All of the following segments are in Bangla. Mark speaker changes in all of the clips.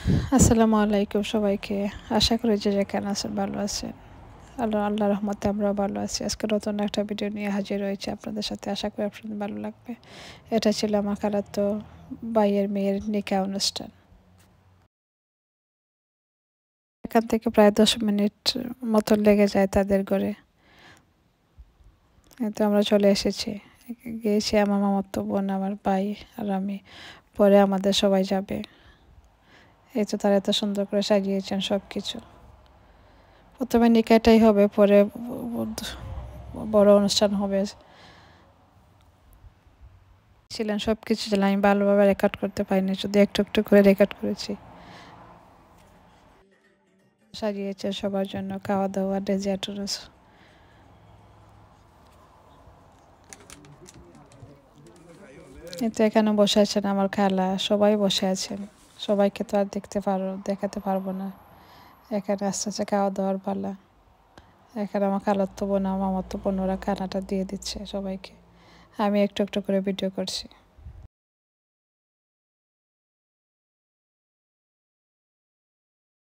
Speaker 1: আসসালামু আলাইকুম সবাইকে। আশা করি যে যেখানে আছেন ভালো আছেন। আল্লাহর রহমতে আমরাও ভালো আছি। আজকে নতুন একটা ভিডিও নিয়ে হাজির হয়েছি আপনাদের সাথে। আশা করি আপনাদের ভালো লাগবে। এটা ছিল আমার খালাতো ভাইয়ের মেয়ের নিকাহ অনুষ্ঠান। এখান থেকে প্রায় 10 মিনিট মতো লেগে যায় তাদের ঘরে। তো আমরা চলে এসেছি। গিয়েছি আমার মামাতো বোন, আমার ভাই আর আমি। পরে আমাদের সবাই যাবে। এই তো তারা এত সুন্দর করে সাজিয়েছেন সব কিছু। প্রথমে নিকাহটাই হবে, পরে বড় অনুষ্ঠান হবে। ছিলেন সব কিছু ছিলেন, আমি ভালোভাবে রেকর্ড করতে পারিনি, শুধু একটু একটু করে রেকর্ড করেছি। সাজিয়েছে সবার জন্য খাওয়া দাওয়া, ডেজার্ট। কিন্তু এখানে বসে আছেন আমার খালা, সবাই বসে আছেন। সবাইকে তো আর দেখাতে পারবো না। এখানে আস্তে আস্তে খাওয়া দাওয়ার পালা। এখানে আমার খালাতো বোন, আমার মামাতো বোন, ওরা খানাটা দিয়ে দিচ্ছে সবাইকে। আমি একটু একটু করে ভিডিও করছি।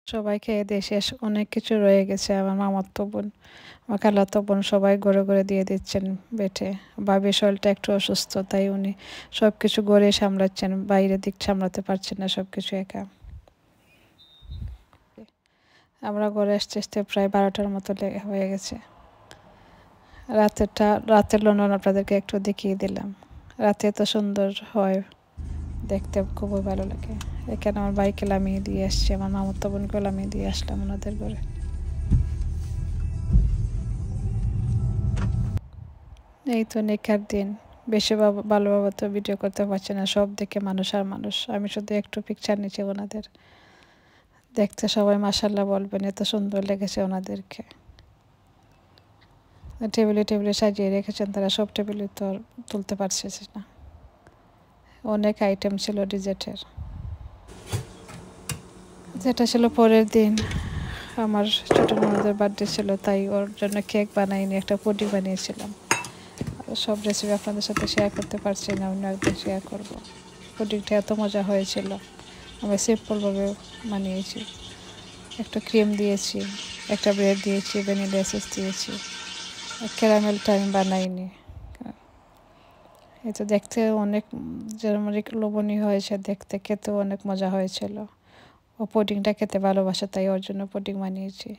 Speaker 1: সবাই খেয়ে দিয়ে শেষ, অনেক কিছু রয়ে গেছে। আমার মামাতো বোন, আমার খালাতো বোন সবাই গড়ে গড়ে দিয়ে দিচ্ছেন বেটে। ভাবির শরীরটা একটু অসুস্থ, তাই উনি সব কিছু গড়ে সামলাচ্ছেন, বাইরের দিক সামলাতে পারছেন না সব কিছু একা। আমরা ঘরে আসতে আসতে প্রায় 12টার মতো হয়ে গেছে। রাতের লন্ডন আপনাদেরকে একটু দেখিয়ে দিলাম। রাতে এত সুন্দর হয়, দেখতে খুবই ভালো লাগে। এখানে আমার বাইকে নামিয়ে দিয়ে আসছি, আমার মামাতো বোনকে নামিয়ে দিয়ে আসলাম ওনাদের ঘরে। এই তো নিকার দিন। বেশি ভালোভাবে তো ভিডিও করতে পারছি না, সব দেখে মানুষ আর মানুষ। আমি শুধু একটু পিকচার নিচ্ছি ওনাদের। দেখতে সবাই মাশাল্লাহ বলবেন, এত সুন্দর লেগেছে ওনাদেরকে। টেবিলে টেবিলে সাজিয়ে রেখেছেন তারা, সব টেবিলে তো আর তুলতে পারছে না। অনেক আইটেম ছিল ডিজার্টের। যেটা ছিল পরের দিন, আমার ছোটো ননদের বার্থডে ছিল, তাই ওর জন্য কেক বানাইনি, একটা পুডিং বানিয়েছিলাম। সব রেসিপি আপনাদের সাথে শেয়ার করতে পারছি না, অন্য একদিন শেয়ার করবো। পুডিংটা এত মজা হয়েছিল। আমি সিম্পলভাবে বানিয়েছি। একটা ক্রিম দিয়েছি, একটা ব্রেড দিয়েছি, ভ্যানিলা এসেন্স দিয়েছি। ক্যারামেলটা আমি বানাইনি। এই তো দেখতে অনেক যেমন লোভনীয় হয়েছে, দেখতে খেতেও অনেক মজা হয়েছিল। ও পুডিংটা খেতে ভালোবাসে, তাই ওর জন্য পুডিং বানিয়েছি।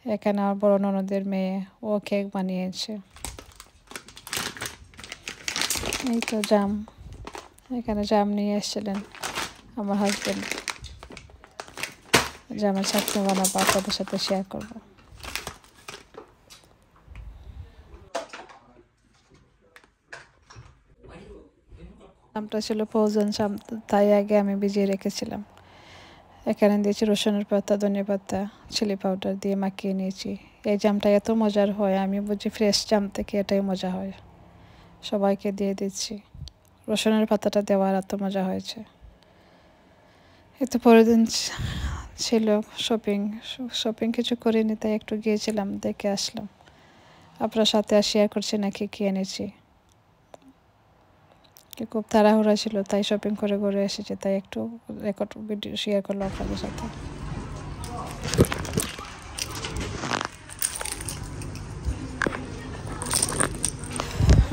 Speaker 1: এখানে আমার বড় ননদের মেয়ে, ও কেক বানিয়েছে। এই তো জাম, এখানে জাম নিয়ে এসেছিলেন আমার হাজব্যান্ড। জামের চাটনি বানাবো, আপনাদের সাথে শেয়ার করবো। জামটা ছিল ফ্রোজেন জাম, তাই আগে আমি ভিজিয়ে রেখেছিলাম। এখানে দিয়েছি রসুনের পাতা, ধনিয়া পাতা, চিলি পাউডার দিয়ে মাখিয়ে নিয়েছি। এই জামটা এত মজার হয়, আমি বুঝি ফ্রেশ জাম থেকে এটাই মজা হয়। সবাইকে দিয়ে দিচ্ছি। রসুনের পাতাটা দেওয়ার এত মজা হয়েছে। এতো পরের দিন ছিল শপিং কিছু করিনি, তাই একটু গিয়েছিলাম, দেখে আসলাম। আপনার সাথে আর শেয়ার করছি না কি এনেছি। খুব তাড়াহুড়া ছিল, তাই শপিং করে ঘুরে এসেছি, তাই একটু রেকর্ড ভিডিও শেয়ার করলাম আপনাদের সাথে।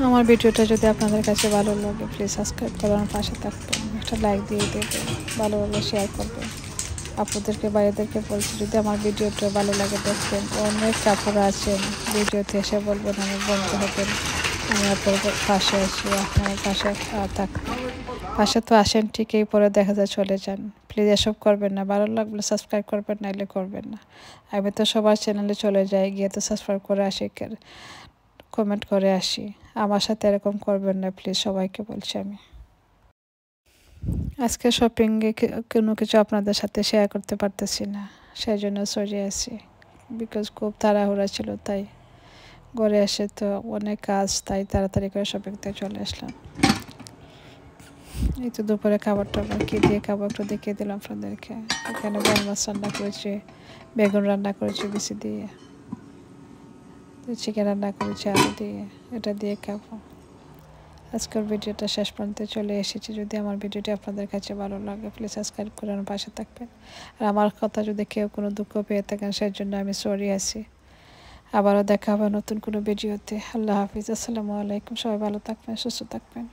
Speaker 1: আমার ভিডিওটা যদি আপনাদের কাছে ভালো লাগে, প্লিজ সাবস্ক্রাইব করে আমার পাশে থাকবেন, একটা লাইক দিয়ে দেবেন, ভালোভাবে শেয়ার করবেন। আপনাদেরকে বাইরেদেরকে বলছি, যদি আমার ভিডিওটা ভালো লাগে দেখবেন, অনেক কাপড় আছেন, ভিডিওতে এসে বলবেন আমার বন্ধু হবেন, আমি আপনাদের পাশে আছি, আপনার পাশে থাকবেন। পাশে তো আসেন ঠিকই, পরে দেখা যায় চলে যান। প্লিজ এসব করবেন না, ভালো লাগলে সাবস্ক্রাইব করবেন, নাইলে করবেন না। আমি তো সবার চ্যানেলে চলে যাই, গিয়ে তো সাবস্ক্রাইব করে আসি, কমেন্ট করে আসি। আমার সাথে এরকম করবেন না প্লিজ, সবাইকে বলছি আমি। আজকে শপিংয়ে কোনো কিছু আপনাদের সাথে শেয়ার করতে পারতেছি না, সেই জন্য সরে আছি। বিকজ খুব তাড়াহুড়া ছিল, তাই ঘরে এসে তো অনেক কাজ, তাই তাড়াতাড়ি করে শপিংতে চলে আসলাম। এই তো দুপুরে খাবারটা কী দিয়ে খাবো একটু দেখিয়ে দিলাম আপনাদেরকে। এখানে বড় মাছ রান্না করেছি, বেগুন রান্না করেছি বিচি দিয়ে, চিকেন রান্না করেছি আলু দিয়ে, এটা দিয়ে খাবো। আজকের ভিডিওটা শেষ পর্যন্ত চলে এসেছি। যদি আমার ভিডিওটি আপনাদের কাছে ভালো লাগে প্লিজ সাবস্ক্রাইব করে আমার পাশে থাকবেন। আর আমার কথা যদি কেউ কোনো দুঃখ পেয়ে থাকেন সেই জন্য আমি সরি আছি। আবারও দেখা হবে নতুন কোনো ভিডিওতে। আল্লাহ হাফিজ, আসসালামু আলাইকুম। সবাই ভালো থাকবেন, সুস্থ থাকবেন।